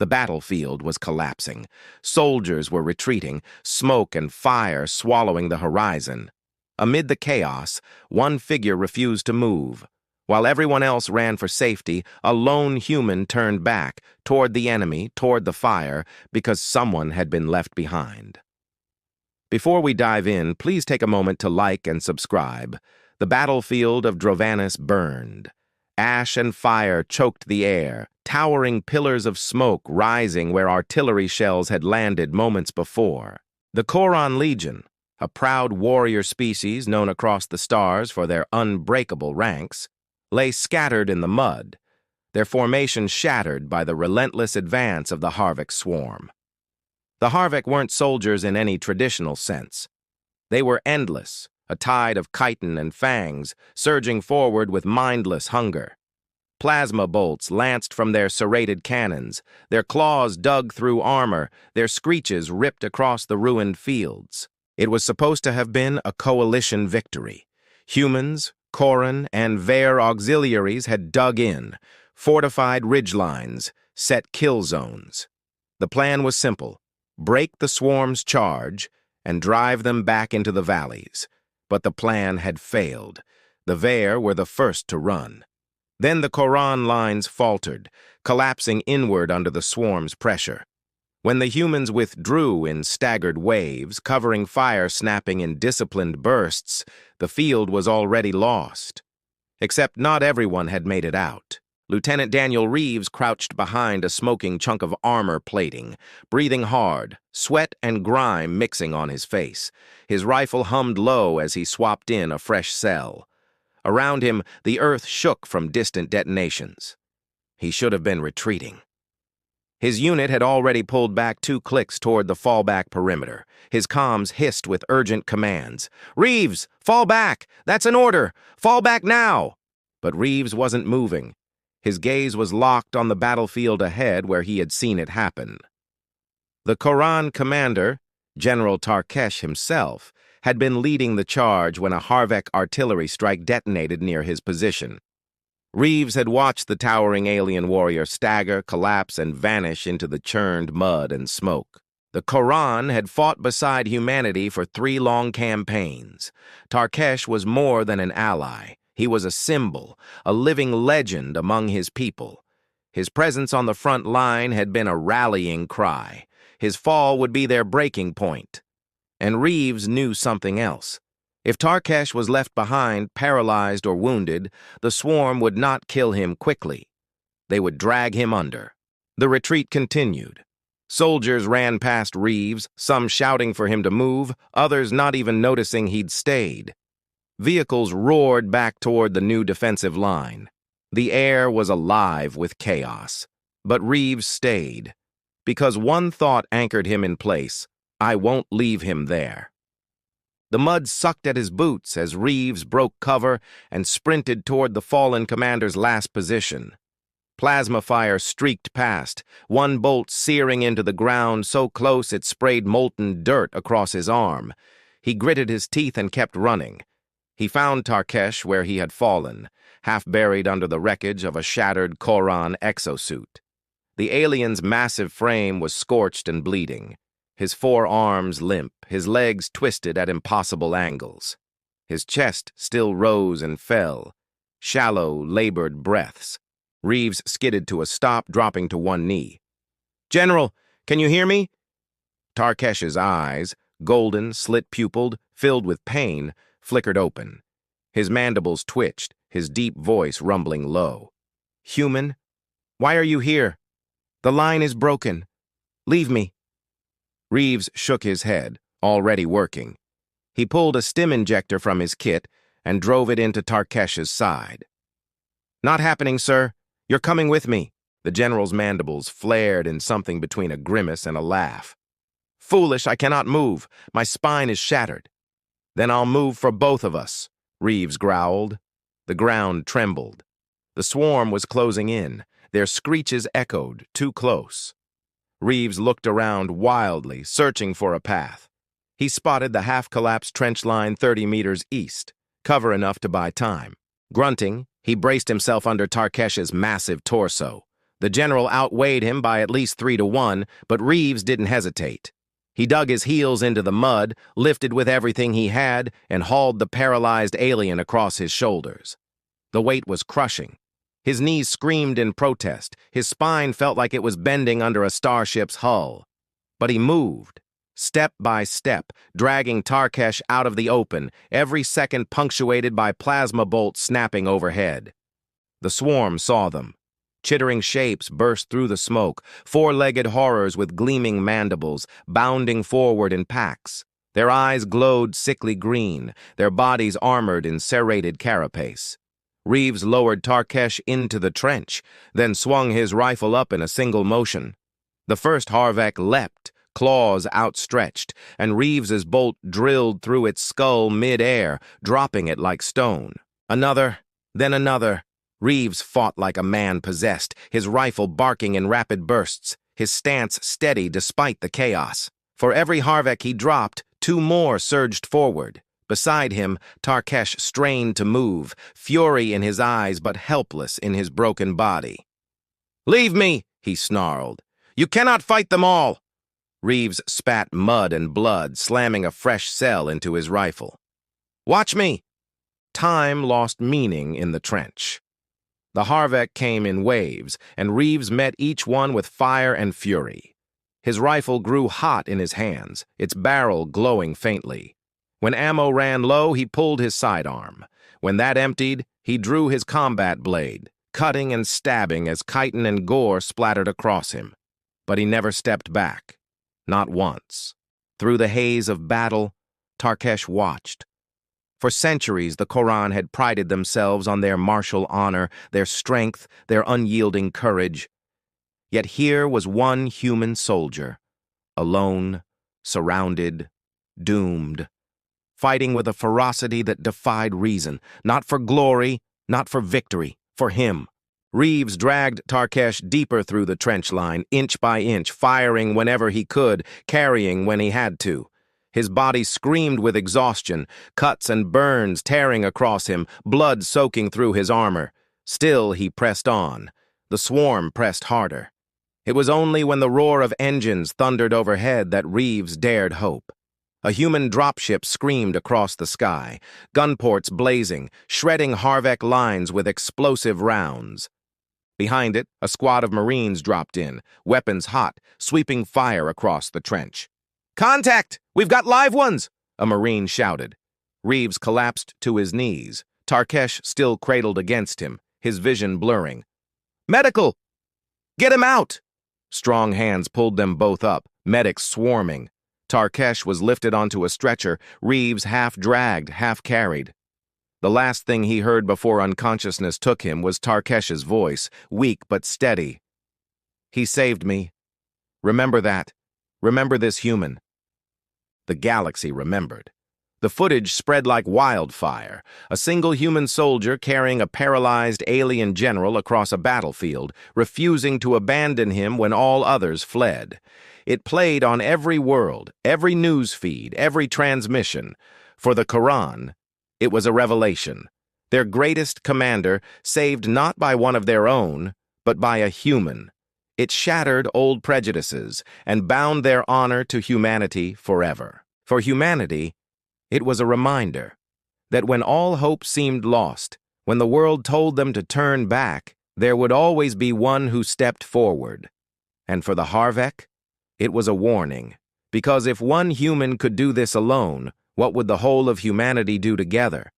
The battlefield was collapsing. Soldiers were retreating, smoke and fire swallowing the horizon. Amid the chaos, one figure refused to move. While everyone else ran for safety, a lone human turned back, toward the enemy, toward the fire, because someone had been left behind. Before we dive in, please take a moment to like and subscribe. The battlefield of Drovanus burned. Ash and fire choked the air, towering pillars of smoke rising where artillery shells had landed moments before. The Choron Legion, a proud warrior species known across the stars for their unbreakable ranks, lay scattered in the mud, their formation shattered by the relentless advance of the Harvick swarm. The Harvick weren't soldiers in any traditional sense. They were endless, a tide of chitin and fangs, surging forward with mindless hunger. Plasma bolts lanced from their serrated cannons, their claws dug through armor, their screeches ripped across the ruined fields. It was supposed to have been a coalition victory. Humans, Choron, and Vare auxiliaries had dug in, fortified ridgelines, set kill zones. The plan was simple: break the swarm's charge and drive them back into the valleys. But the plan had failed. The Vare were the first to run. Then the Choron lines faltered, collapsing inward under the swarm's pressure. When the humans withdrew in staggered waves, covering fire snapping in disciplined bursts, the field was already lost. Except not everyone had made it out. Lieutenant Daniel Reeves crouched behind a smoking chunk of armor plating, breathing hard, sweat and grime mixing on his face. His rifle hummed low as he swapped in a fresh cell. Around him, the earth shook from distant detonations. He should have been retreating. His unit had already pulled back 2 clicks toward the fallback perimeter. His comms hissed with urgent commands. "Reeves, fall back! That's an order! Fall back now!" But Reeves wasn't moving. His gaze was locked on the battlefield ahead where he had seen it happen. The Choron commander, General Tarkesh himself, had been leading the charge when a Harvick artillery strike detonated near his position. Reeves had watched the towering alien warrior stagger, collapse, and vanish into the churned mud and smoke. The Choron had fought beside humanity for 3 long campaigns. Tarkesh was more than an ally. He was a symbol, a living legend among his people. His presence on the front line had been a rallying cry. His fall would be their breaking point. And Reeves knew something else. If Tarkesh was left behind, paralyzed or wounded, the swarm would not kill him quickly. They would drag him under. The retreat continued. Soldiers ran past Reeves, some shouting for him to move, others not even noticing he'd stayed. Vehicles roared back toward the new defensive line. The air was alive with chaos. But Reeves stayed, because one thought anchored him in place: I won't leave him there. The mud sucked at his boots as Reeves broke cover and sprinted toward the fallen commander's last position. Plasma fire streaked past, one bolt searing into the ground so close it sprayed molten dirt across his arm. He gritted his teeth and kept running. He found Tarkesh where he had fallen, half buried under the wreckage of a shattered Choron exosuit. The alien's massive frame was scorched and bleeding. His 4 arms limp, his legs twisted at impossible angles. His chest still rose and fell, shallow, labored breaths. Reeves skidded to a stop, dropping to one knee. "General, can you hear me?" Tarkesh's eyes, golden, slit-pupiled, filled with pain, flickered open. His mandibles twitched, his deep voice rumbling low. "Human, why are you here? The line is broken. Leave me." Reeves shook his head, already working. He pulled a stim injector from his kit and drove it into Tarkesh's side. "Not happening, sir. You're coming with me." The general's mandibles flared in something between a grimace and a laugh. "Foolish, I cannot move. My spine is shattered." "Then I'll move for both of us," Reeves growled. The ground trembled. The swarm was closing in. Their screeches echoed, too close. Reeves looked around wildly, searching for a path. He spotted the half-collapsed trench line 30 meters east, cover enough to buy time. Grunting, he braced himself under Tarkesh's massive torso. The general outweighed him by at least 3-1, but Reeves didn't hesitate. He dug his heels into the mud, lifted with everything he had, and hauled the paralyzed alien across his shoulders. The weight was crushing. His knees screamed in protest. His spine felt like it was bending under a starship's hull. But he moved, step by step, dragging Tarkesh out of the open, every second punctuated by plasma bolts snapping overhead. The swarm saw them. Chittering shapes burst through the smoke, four-legged horrors with gleaming mandibles, bounding forward in packs. Their eyes glowed sickly green, their bodies armored in serrated carapace. Reeves lowered Tarkesh into the trench, then swung his rifle up in a single motion. The first Harvek leapt, claws outstretched, and Reeves's bolt drilled through its skull mid-air, dropping it like stone. Another, then another. Reeves fought like a man possessed, his rifle barking in rapid bursts, his stance steady despite the chaos. For every Harvek he dropped, two more surged forward. Beside him, Tarkesh strained to move, fury in his eyes but helpless in his broken body. "Leave me," he snarled. "You cannot fight them all." Reeves spat mud and blood, slamming a fresh cell into his rifle. "Watch me." Time lost meaning in the trench. The Harvek came in waves, and Reeves met each one with fire and fury. His rifle grew hot in his hands, its barrel glowing faintly. When ammo ran low, he pulled his sidearm. When that emptied, he drew his combat blade, cutting and stabbing as chitin and gore splattered across him. But he never stepped back. Not once. Through the haze of battle, Tarkesh watched. For centuries, the Koran had prided themselves on their martial honor, their strength, their unyielding courage. Yet here was one human soldier, alone, surrounded, doomed, fighting with a ferocity that defied reason, not for glory, not for victory, for him. Reeves dragged Tarkesh deeper through the trench line, inch by inch, firing whenever he could, carrying when he had to. His body screamed with exhaustion, cuts and burns tearing across him, blood soaking through his armor. Still he pressed on. The swarm pressed harder. It was only when the roar of engines thundered overhead that Reeves dared hope. A human dropship screamed across the sky, gunports blazing, shredding Harvek lines with explosive rounds. Behind it, a squad of Marines dropped in, weapons hot, sweeping fire across the trench. "Contact! We've got live ones!" a Marine shouted. Reeves collapsed to his knees, Tarkesh still cradled against him, his vision blurring. "Medical! Get him out!" Strong hands pulled them both up, medics swarming. Tarkesh was lifted onto a stretcher, Reeves half-dragged, half-carried. The last thing he heard before unconsciousness took him was Tarkesh's voice, weak but steady. "He saved me. Remember that. Remember this human." The galaxy remembered. The footage spread like wildfire, a single human soldier carrying a paralyzed alien general across a battlefield, refusing to abandon him when all others fled. It played on every world, every news feed, every transmission. For the Quran, it was a revelation. Their greatest commander saved not by one of their own, but by a human. It shattered old prejudices and bound their honor to humanity forever. For humanity, it was a reminder that when all hope seemed lost, when the world told them to turn back, there would always be one who stepped forward. And for the Harvek, it was a warning, because if one human could do this alone, what would the whole of humanity do together?